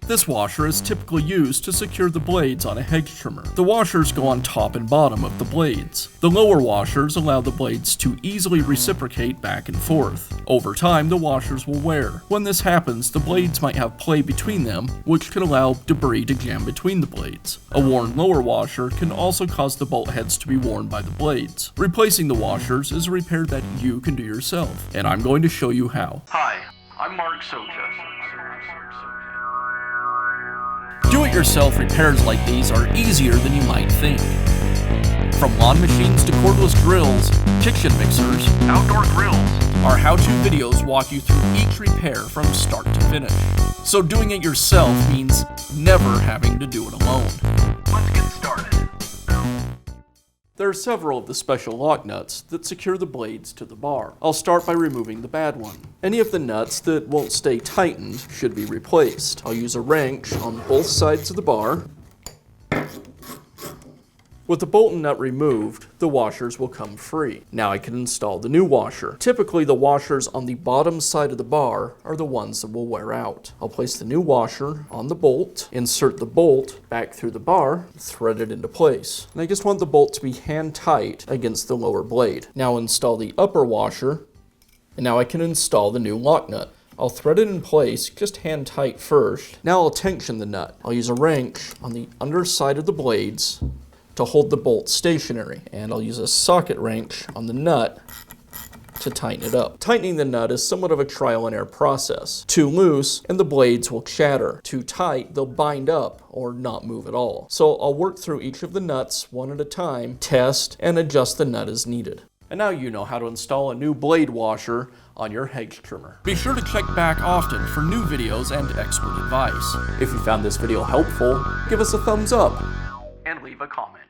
This washer is typically used to secure the blades on a hedge trimmer. The washers go on top and bottom of the blades. The lower washers allow the blades to easily reciprocate back and forth. Over time, the washers will wear. When this happens, the blades might have play between them, which could allow debris to jam between the blades. A worn lower washer can also cause the bolt heads to be worn by the blades. Replacing the washers is a repair that you can do yourself, and I'm going to show you how. Hi, I'm Mark Socha. Do-it-yourself repairs like these are easier than you might think. From lawn machines to cordless drills, kitchen mixers, Outdoor grills. our how-to videos walk you through each repair from start to finish. So doing it yourself means never having to do it alone. Let's get started. There are several of the special lock nuts that secure the blades to the bar. I'll start by removing the bad one. Any of the nuts that won't stay tightened should be replaced. I'll use a wrench on both sides of the bar. With the bolt and nut removed, the washers will come free. Now I can install the new washer. Typically, the washers on the bottom side of the bar are the ones that will wear out. I'll place the new washer on the bolt, insert the bolt back through the bar, thread it into place. And I just want the bolt to be hand tight against the lower blade. Now install the upper washer, and now I can install the new lock nut. I'll thread it in place, just hand tight first. Now I'll tension the nut. I'll use a wrench on the underside of the blades to hold the bolt stationary, and I'll use a socket wrench on the nut to tighten it up. Tightening the nut is somewhat of a trial and error process. Too loose and the blades will chatter. Too tight, they'll bind up or not move at all. So I'll work through each of the nuts one at a time, test, and adjust the nut as needed. And now you know how to install a new blade washer on your hedge trimmer. Be sure to check back often for new videos and expert advice. If you found this video helpful, give us a thumbs up And leave a comment.